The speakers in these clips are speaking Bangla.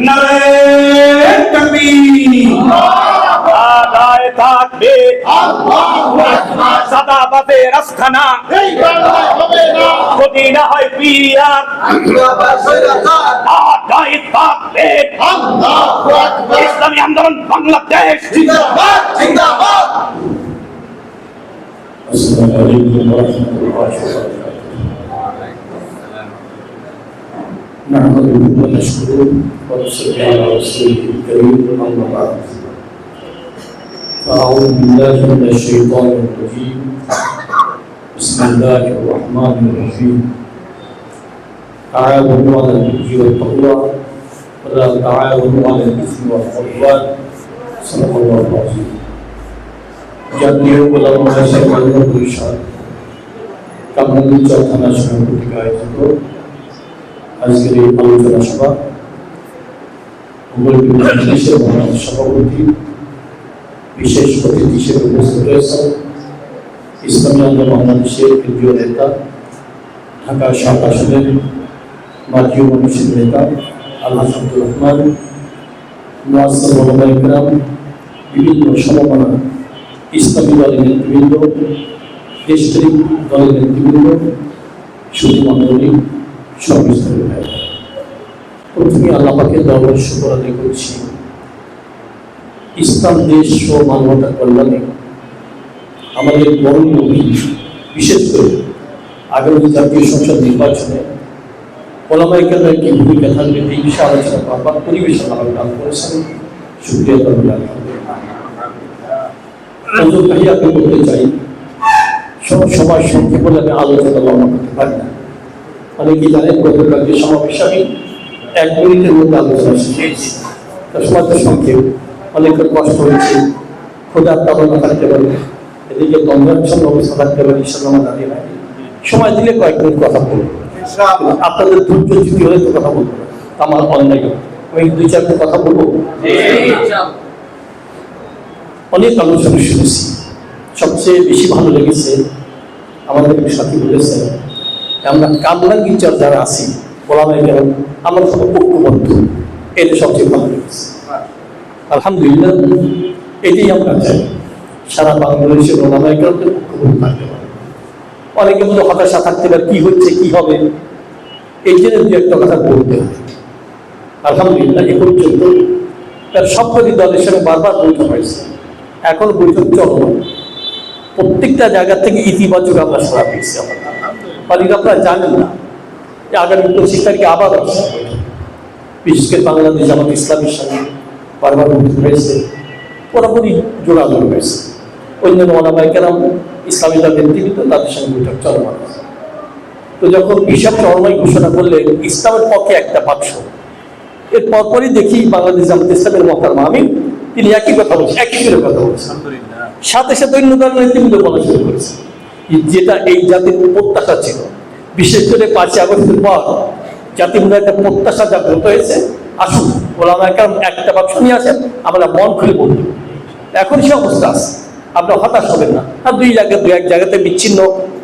নারে তাকবীর, নারায়ে তাকবীর, আল্লাহু আকবার। সাদাবাদে রাসখানা এই বাংলায় হবে না, যদি না হয় পিয়ার নারায়ে তাকবীর, আল্লাহু আকবার। ইসলামী আন্দোলন বাংলাদেশ জিন্দাবাদ, জিন্দাবাদ। আসসালামু আলাইকুম ওয়া রাহমাতুল্লাহি ওয়া বারাকাতুহু। نحمده ونشكره ونصلي على رسوله الكريم أما بعد فأعوذ بالله من الشيطان الرجيم بسم الله الرحمن الرحيم تعاونوا على البر والتقوى ولا تعاونوا على الإثم والعدوان صدق الله العظيم জাতীয় ওলামা মাশাআল্লাহ পরিষদ কামরুজ্জামান থানা সভাপতি আয়োজিত আজকের এই আলোচনা সভা বাংলাদেশের সভাপতি বিশেষ অতিথি হিসেবে উপস্থিত রয়েছেন ইসলামী আন্দোলন বাংলাদেশের কেন্দ্রীয় নেতা ঢাকা সাত আসনের মার্কিয় মানুষের নেতা আল্লাহ আব্দুর রহমান মুআজ্জাম ওলামায়ে কেরাম, বিভিন্ন সমমনা ইসলামী দলের নেতৃবৃন্দ, দেশপ্রেমিক দলের নেতৃবৃন্দ, শুধু মণ্ডলী সর্বস্তরের ভাই, প্রথমে আল্লাহ পাকের দরবারে শুকর আদায় করছি ইসলাম দেশ ও মানবতার কল্যাণে আমাদের বরণ নবী, বিশেষ করে আগামী জাতীয় সংসদ নির্বাচনে ওলামায়ে কেরামের কি ভূমিকা থাকবে এই বিষয়ে আলোচনা করবার পরিবেশ আল্লাহ দান করেছেন। শুকরিয়া আলহামদুলিল্লাহ। আপনি বলতে চাই সব সময় সংক্ষেপ বলে আমি আলোচনা লম্বা করতে পারি না। অনেকেই জানেন গতকাল যে সমাবেশ আমি 1 মিনিটের মধ্যে আলোচনা শিখেছি, তার সময় তো সংক্ষেপ, অনেকের কষ্ট হয়েছে, খোদার তাবনা থাকতে পারে, এদিকে তন্দ্রাচ্ছন্ন অবস্থা থাকতে পারে, ইসলামা দাঁড়িয়ে নাই, সময় দিলে কয়েক মিনিট কথা বলবো, আপনাদের ধৈর্যচ্যুতি হলে তো কথা বলবো না, আমার অন্যায়। আমি 2-4 কথা বলবো। অনেক আলোচনা শুনেছি, সবচেয়ে বেশি ভালো লেগেছে আমাদের সাথী বলেছেন আমরা কামরাঙ্গীরচর যারা আছি ওলামায়ে কেরাম আমরা সব ঐক্যবদ্ধ, এটা সবচেয়ে ভালো লেগেছে। আলহামদুলিল্লাহ, এটাই আমরা চাই সারা বাংলাদেশের ওলামায়ে কেরামদের ঐক্যবদ্ধ থাকতে পারে। অনেকে মধ্যে হতাশা থাকতে পারে কি হচ্ছে কি হবে, এই জন্য 2-1 কথা বলতে হবে। আলহামদুলিল্লাহ, এ পর্যন্ত তার সবকটি দলের সঙ্গে বারবার বৈঠক হয়েছে, এখন বৈঠক চলমান, প্রত্যেকটা জায়গা থেকে ইতিবাচক আমরা সাড়া পেয়েছি। আপনারা জানেন না যে আগামী 25 তারিখে আবার আসছে, বিশেষ করে বাংলাদেশ জামাত ইসলামের সঙ্গে বারবার বৈঠক হয়েছে, পুরোপুরি যোগাযোগ হয়েছে। অন্যান্য ওলামায়ে কেরাম, ইসলামী দলের নেতৃত্ব, তাদের সঙ্গে বৈঠক চলমান। তো যখন হিসাব চরমাই ঘোষণা করলেন ইসলামের পক্ষে একটা বাক্স, এর পরপরই দেখি বাংলাদেশ জামাত ইসলামের মহতারমা আমিন তিনি একই কথা বলছেন, একই করে কথা বলছেন, সাথে সাথে অন্য দলের নেতৃবৃন্দ বলা শুরু করেছে যেটা এই জাতির প্রত্যাশা ছিল। বিশেষ করে 5ই আগস্টের পর জাতির মধ্যে একটা প্রত্যাশা জাগ্রত হয়েছে, আসুন ওলামায়ে কেরাম একটা বাক্স নিয়ে আসেন, আমরা মন খুলে বলব। এখন সে অবস্থা আছে, আপনার হতাশ হবেন না। আর 2-1 জায়গাতে বিচ্ছিন্ন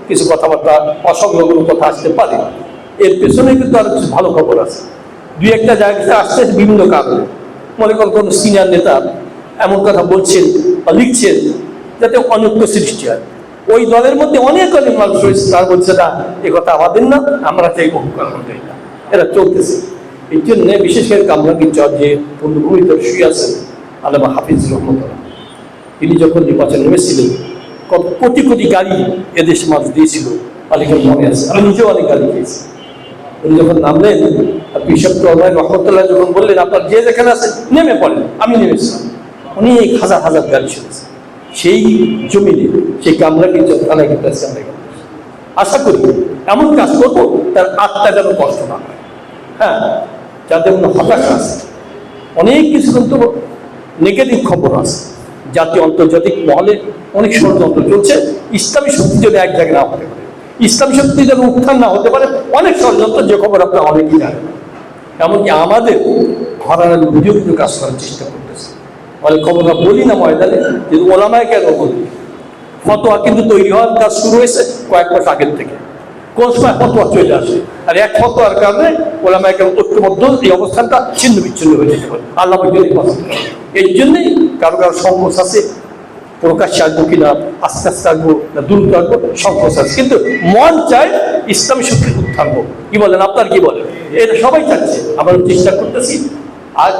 কিছু কথাবার্তা, অসংলগ্ন কথা আসতে পারে, এর পেছনে কিন্তু আরো কিছু ভালো খবর আছে। 2-1টা জায়গাতে আসছে বিভিন্ন কারণে, মনে করেন কোনো সিনিয়র নেতা এমন কথা বলছেন বা লিখছেন যাতে অনৈক্য সৃষ্টি হয়। ওই দলের মধ্যে অনেক মানুষ রয়েছে তারা বলছে না এ কথা আমাদের না, আমরা চাই বহু কারণ না, এরা চলতেছে। এই জন্য বিশেষ করে কামরাঙ্গীরচর যে পূর্ণভূমিতে শুয়ে আছেন আল্লামা হাফিজ রহমতুল্লাহ, তিনি যখন নির্বাচন নেমেছিলেন কত কোটি কোটি গাড়ি এদেশ মানুষ দিয়েছিল, অনেকের মনে আছে, আমি নিজেও অনেক গাড়ি খেয়েছি। উনি যখন নামলেন বিশপ রহমতুল্লাহ যখন বললেন আপনার যে যেখানে আছেন নেমে পড়েন, আমি নেমেছিলাম, অনেক হাজার হাজার গাড়ি শুনেছে সেই জমিনে, সেই কামরাঙ্গীরচর থানায় কিন্তু আশা করি এমন কাজ করবো তার আত্মা যেন কষ্ট না হয়। হ্যাঁ, যাদের মনে হতাশা আছে, অনেক কিছু কিন্তু নেগেটিভ খবর আছে, জাতীয় আন্তর্জাতিক মহলে অনেক ষড়যন্ত্র চলছে, ইসলামী শক্তি যদি এক জায়গায় না হতে পারে, ইসলামী শক্তি যেন উত্থান না হতে পারে, অনেক ষড়যন্ত্র, যে খবর আপনারা অনেকেই জানেন। এমনকি আমাদের ঘরানার ভিডিও কিন্তু কাজ করার চেষ্টা করতেছে, অনেক খবর আমরা বলি না ময়দানে, কিন্তু ওলামায়ে কেরাম বলি। ফতোয়া কিন্তু তৈরি হওয়ার কাজ শুরু হয়েছে কয়েক মাস আগের থেকে, কোন সময় ফতোয়া চলে আসে, আর এক ফতোয়ার কারণে ওলামায়ে কেরাম ঐক্যবদ্ধ এই অবস্থানটা ছিন্ন বিচ্ছিন্ন হয়ে যেতে পারে। আল্লাহ পর্যন্ত পছন্দ করে। এই জন্যই কারো কারো সংকোচ আছে, প্রকাশ্যে আসবো কিনা, আস্তে আস্তে আসবো না দ্রুত আসবো, সংকোচ আছে। কিন্তু মন চায় ইসলামী শক্তির উত্থান হোক। কি বলেন, আপনার কি বলেন? এটা সবাই চাচ্ছে, আমরা চেষ্টা করতেছি। আর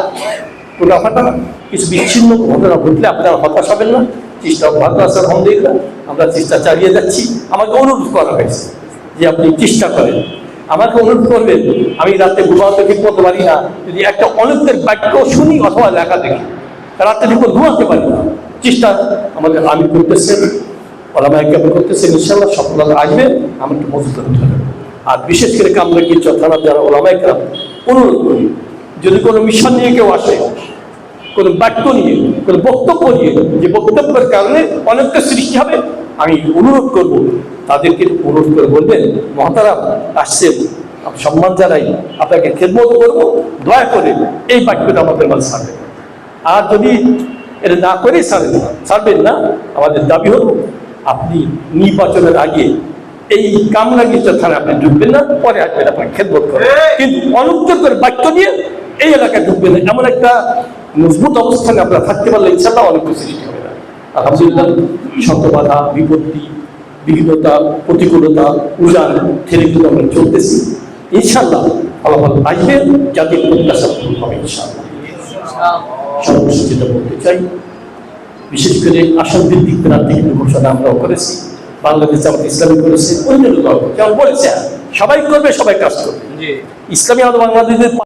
পুরাফাটা কিছু বিচ্ছিন্ন ঘটনা ঘটলে আপনারা হতাশ হবেন না, চেষ্টা অব্যাহত আছে আলহামদুলিল্লাহ, আমরা চেষ্টা চালিয়ে যাচ্ছি। আমাকে অনুরোধ করা হয়েছে যে আপনি চেষ্টা করেন, আমাকে অনুরোধ করবেন। আমি রাতে ঘুমাতে ঠিক মতো পারি না, যদি একটা অনেকের বাক্য শুনি অথবা লেখা দেখি, রাতে ঠিক মতো ঘুমাতে পারি না। চেষ্টা আমাদের আমি করতেছেন, ওলামায়ে কেরাম করতেছেন, ইনশাআল্লাহ সফলতা আসবে। আমরা একটু মজবুত হতে হবে। আর বিশেষ করে কামরাঙ্গীরচর থানার যারা ওলামায়ে কেরাম, অনুরোধ করি, যদি কোনো মিশন নিয়ে কেউ আসে, কোনো বাক্য নিয়ে, কোনো বক্তব্য নিয়ে, যে বক্তব্যের কারণে অনেকটা সৃষ্টি হবে, আমি অনুরোধ করব তাদেরকে অনুরোধ করে বলবেন, মহাতারাম আসছেন, সম্মান জানাই, আপনাকে খেদমত করবো, দয়া করে এই বাক্যটা আমাদের মাঝে ছাড়বেন। আর যদি এটা না করেই ছাড়বেন না, আমাদের দাবি হল আপনি নির্বাচনের আগে এই কামরাঙ্গীরচর থানায় আপনি ঢুকবেন না, পরে আসবেন, আপনাকে খেদমত করবেন। কিন্তু অনুত্তর করে বাক্য নিয়ে এই এলাকায় ঢুকবেন না। এমন একটা মজবুত অবস্থানে আপনারা থাকতে পারলে ইনশাআল্লাহ অনেক কিছু সৃষ্টি হবে না। আলহামদুলিল্লাহ, শত বাধা বিপত্তি, বিঘ্নতা, প্রতিকূলতা, উজান ঠেলে কিন্তু আমরা চলতেছি। ইনশাআল্লাহ ফলাফল আসবে, জাতির প্রত্যাশা পূরণ হবে ইনশাআল্লাহ। সর্বশেষ যেটা বলতে চাই, বিশেষ করে আসন ভিত্তিক প্রার্থী কিন্তু ঘোষণা আমরাও করেছি, বাংলাদেশ জামাত ইসলামী করেছে, অন্যান্য দল যেমন বলেছে সবাই করবে, সবাই কাজ করবে। ইসলামী আন্দোলন বাংলাদেশের